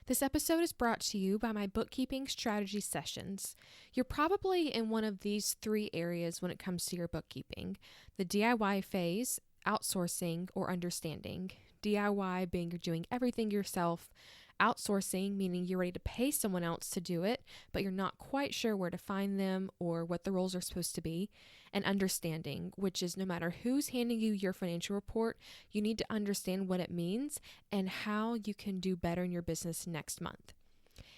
This episode is brought to you by my bookkeeping strategy sessions. You're probably in one of these three areas when it comes to your bookkeeping: the DIY phase, outsourcing, or understanding. DIY being you're doing everything yourself, outsourcing meaning you're ready to pay someone else to do it, but you're not quite sure where to find them or what the roles are supposed to be, and understanding, which is no matter who's handing you your financial report, you need to understand what it means and how you can do better in your business next month.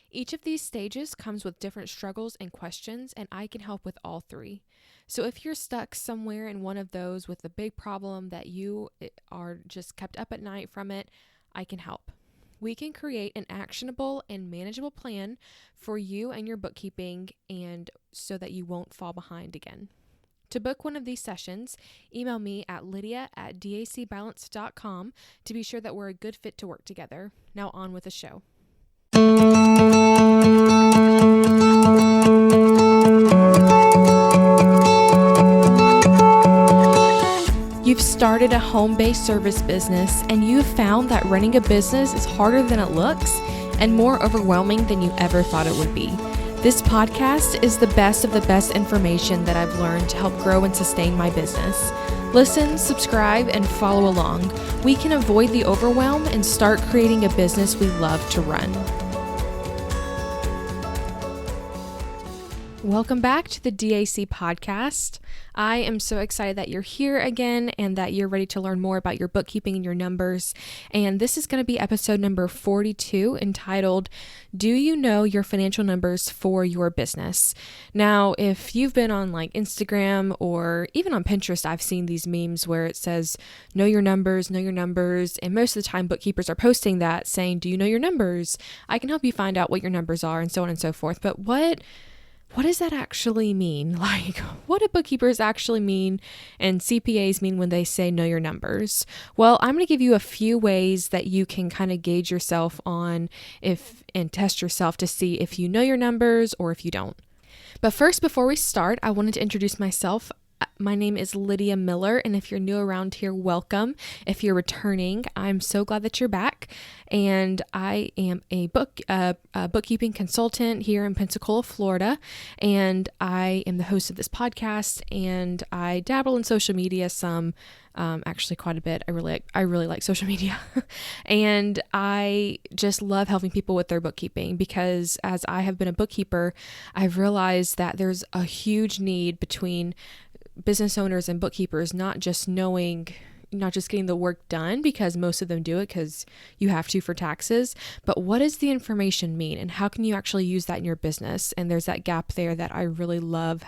Each of these stages comes with different struggles and questions, and I can help with all three. So if you're stuck somewhere in one of those with a big problem that you are just kept up at night from it, I can help. We can create an actionable and manageable plan for you and your bookkeeping, and so that you won't fall behind again. To book one of these sessions, email me at lydia@dacbalance.com to be sure that we're a good fit to work together. Now on with the show. You've started a home-based service business and you've found that running a business is harder than it looks and more overwhelming than you ever thought it would be. This podcast is the best of the best information that I've learned to help grow and sustain my business. Listen, subscribe, and follow along. We can avoid the overwhelm and start creating a business we love to run. Welcome back to the DAC podcast. I am so excited that you're here again and that you're ready to learn more about your bookkeeping and your numbers. And this is going to be episode number 42, entitled, Do You Know Your Financial Numbers for Your Business? Now, if you've been on like Instagram or even on Pinterest, I've seen these memes where it says, know your numbers. And most of the time bookkeepers are posting that saying, do you know your numbers? I can help you find out what your numbers are and so on and so forth. But what does that actually mean? Like, what do bookkeepers actually mean and CPAs mean when they say know your numbers? Well, I'm going to give you a few ways that you can kind of gauge yourself on and test yourself to see if you know your numbers or if you don't. But first, before we start, I wanted to introduce myself. My name is Lydia Miller, and if you're new around here, welcome. If you're returning, I'm so glad that you're back. And I am a bookkeeping consultant here in Pensacola, Florida, and I am the host of this podcast. And I dabble in social media some, actually quite a bit. I really like social media, and I just love helping people with their bookkeeping because as I have been a bookkeeper, I've realized that there's a huge need between business owners and bookkeepers, not just getting the work done because most of them do it because you have to for taxes, but what does the information mean and how can you actually use that in your business? And there's that gap there that I really love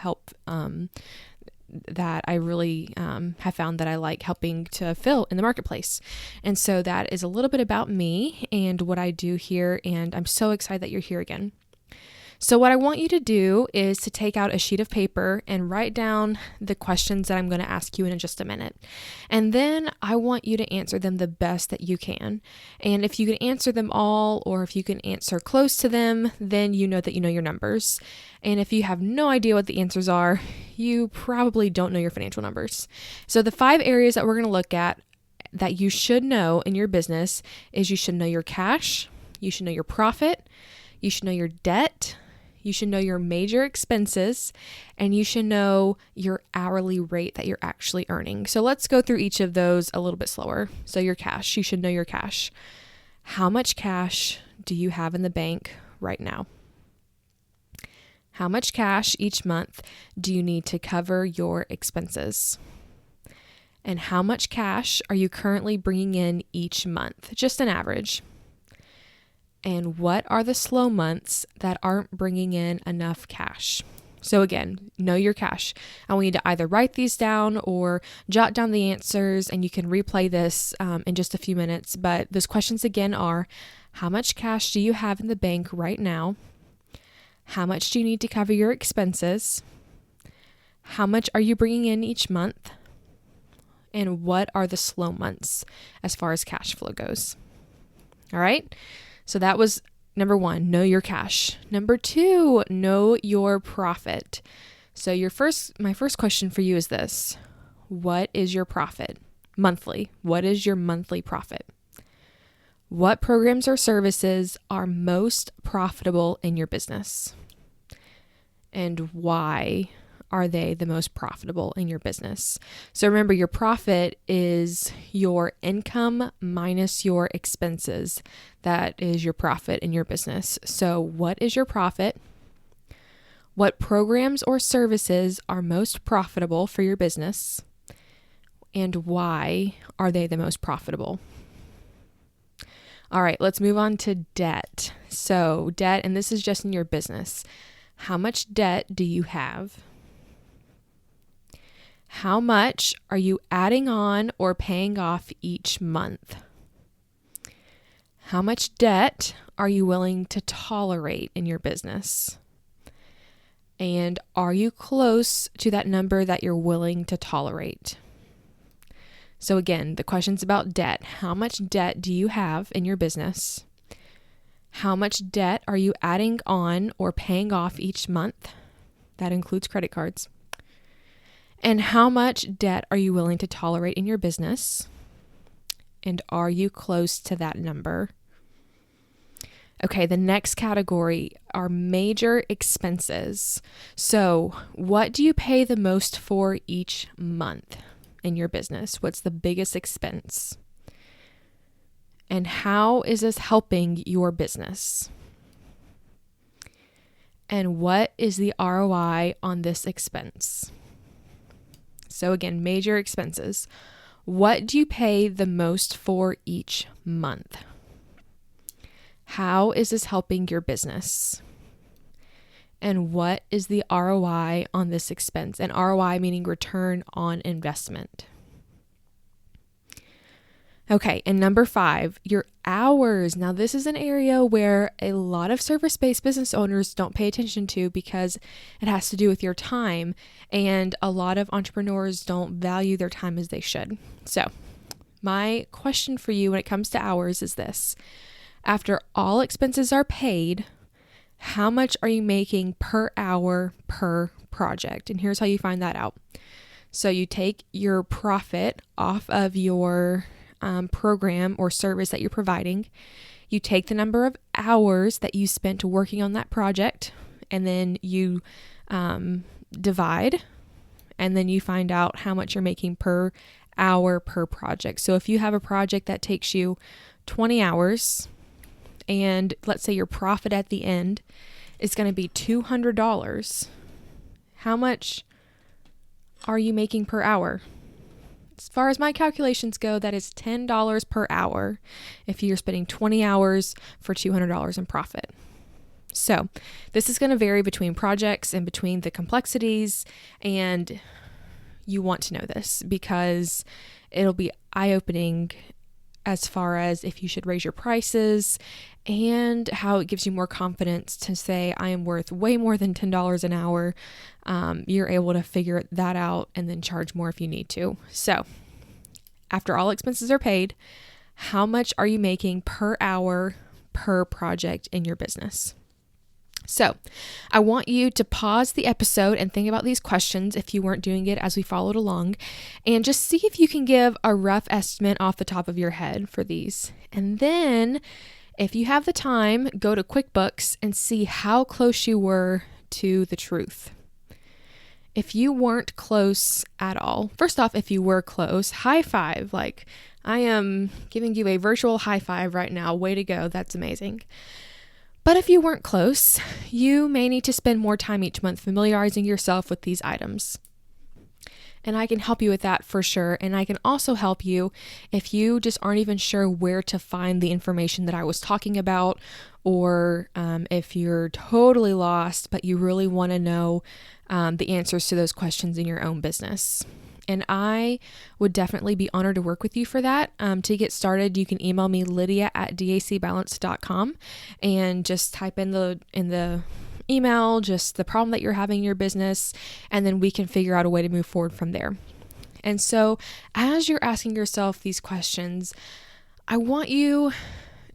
that I really have found that I like helping to fill in the marketplace. And so that is a little bit about me and what I do here, and I'm so excited that you're here again. So what I want you to do is to take out a sheet of paper and write down the questions that I'm going to ask you in just a minute. And then I want you to answer them the best that you can. And if you can answer them all, or if you can answer close to them, then you know that you know your numbers. And if you have no idea what the answers are, you probably don't know your financial numbers. So the 5 areas that we're going to look at that you should know in your business is you should know your cash, you should know your profit, you should know your debt, you should know your major expenses, and you should know your hourly rate that you're actually earning. So let's go through each of those a little bit slower. So your cash, you should know your cash. How much cash do you have in the bank right now? How much cash each month do you need to cover your expenses? And how much cash are you currently bringing in each month? Just an average. And what are the slow months that aren't bringing in enough cash? So again, know your cash. I want you to either write these down or jot down the answers, and you can replay this in just a few minutes. But those questions again are, how much cash do you have in the bank right now? How much do you need to cover your expenses? How much are you bringing in each month? And what are the slow months as far as cash flow goes? All right. So that was number 1, know your cash. Number 2, know your profit. So my first question for you is this: what is your profit monthly? What is your monthly profit? What programs or services are most profitable in your business? And why are they the most profitable in your business? So remember, your profit is your income minus your expenses. That is your profit in your business. So what is your profit? What programs or services are most profitable for your business? And why are they the most profitable? All right, let's move on to debt. So debt, and this is just in your business. How much debt do you have? How much are you adding on or paying off each month? How much debt are you willing to tolerate in your business? And are you close to that number that you're willing to tolerate? So again, the question's about debt. How much debt do you have in your business? How much debt are you adding on or paying off each month? That includes credit cards. And how much debt are you willing to tolerate in your business? And are you close to that number? Okay, the next category are major expenses. So, what do you pay the most for each month in your business? What's the biggest expense? And how is this helping your business? And what is the ROI on this expense? So again, major expenses. What do you pay the most for each month? How is this helping your business? And what is the ROI on this expense? And ROI meaning return on investment. Okay, and number 5, your hours. Now, this is an area where a lot of service-based business owners don't pay attention to because it has to do with your time, and a lot of entrepreneurs don't value their time as they should. So, my question for you when it comes to hours is this. After all expenses are paid, how much are you making per hour per project? And here's how you find that out. So, you take your profit off of your program or service that you're providing. You take the number of hours that you spent working on that project, and then you divide, and then you find out how much you're making per hour per project. So if you have a project that takes you 20 hours, and let's say your profit at the end is going to be $200, how much are you making per hour? As far as my calculations go, that is $10 per hour if you're spending 20 hours for $200 in profit. So this is going to vary between projects and between the complexities, and you want to know this because it'll be eye-opening as far as if you should raise your prices and how it gives you more confidence to say, I am worth way more than $10 an hour. You're able to figure that out and then charge more if you need to. So after all expenses are paid, how much are you making per hour per project in your business? So I want you to pause the episode and think about these questions if you weren't doing it as we followed along, and just see if you can give a rough estimate off the top of your head for these. And then if you have the time, go to QuickBooks and see how close you were to the truth. If you weren't close at all, first off, if you were close, high five. Like, I am giving you a virtual high five right now. Way to go. That's amazing. But if you weren't close, you may need to spend more time each month familiarizing yourself with these items. And I can help you with that for sure. And I can also help you if you just aren't even sure where to find the information that I was talking about, or if you're totally lost, but you really want to know the answers to those questions in your own business. And I would definitely be honored to work with you for that. To get started, you can email me, lydia@dacbalance.com, and just type in the email just the problem that you're having in your business, and then we can figure out a way to move forward from there. And so as you're asking yourself these questions, I want you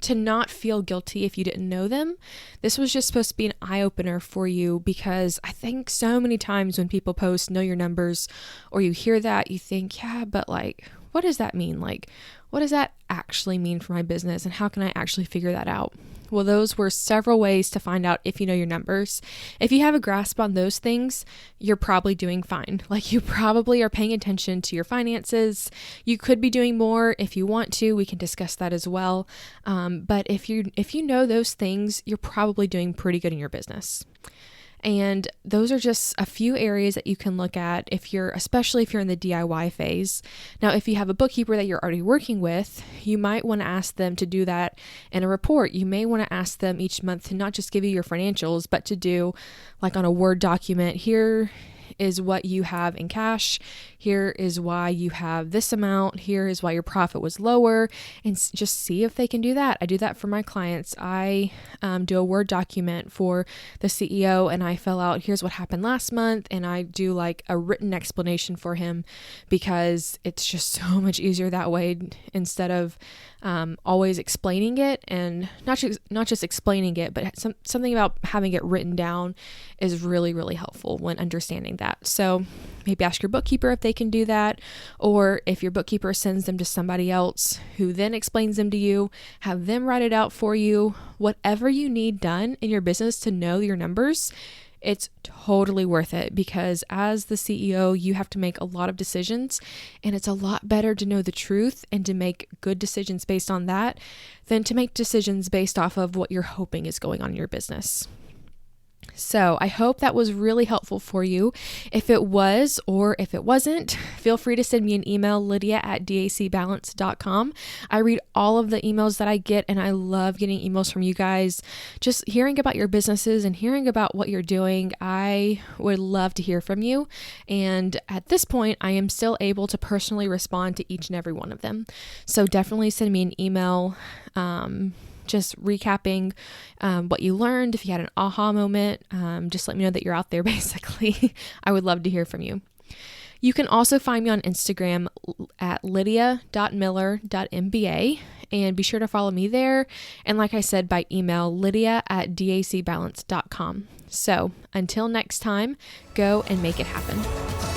to not feel guilty if you didn't know them. This was just supposed to be an eye-opener for you, because I think so many times when people post know your numbers, or you hear that, you think, yeah, but like, what does that mean? Like, what does that actually mean for my business and how can I actually figure that out? Well, those were several ways to find out if you know your numbers. If you have a grasp on those things, you're probably doing fine. Like, you probably are paying attention to your finances. You could be doing more if you want to. We can discuss that as well. But if you know those things, you're probably doing pretty good in your business. And those are just a few areas that you can look at especially if you're in the DIY phase. Now, if you have a bookkeeper that you're already working with, you might want to ask them to do that in a report. You may want to ask them each month to not just give you your financials, but to do like on a Word document, here is what you have in cash. Here is why you have this amount. Here is why your profit was lower, and just see if they can do that. I do that for my clients. I do a Word document for the CEO, and I fill out, here's what happened last month. And I do like a written explanation for him, because it's just so much easier that way instead of always explaining it, and not just explaining it, but something about having it written down is really, really helpful when understanding that. So maybe ask your bookkeeper if they can do that, or if your bookkeeper sends them to somebody else who then explains them to you, have them write it out for you. Whatever you need done in your business to know your numbers, it's totally worth it, because as the CEO, you have to make a lot of decisions, and it's a lot better to know the truth and to make good decisions based on that than to make decisions based off of what you're hoping is going on in your business. So I hope that was really helpful for you. If it was, or if it wasn't, feel free to send me an email, lydia@dacbalance.com. I read all of the emails that I get, and I love getting emails from you guys. Just hearing about your businesses and hearing about what you're doing, I would love to hear from you. And at this point, I am still able to personally respond to each and every one of them. So definitely send me an email, just recapping what you learned. If you had an aha moment, just let me know that you're out there, basically. I would love to hear from you. You can also find me on Instagram at lydia.miller.mba, and be sure to follow me there. And like I said, by email, lydia@dacbalance.com. So until next time, go and make it happen.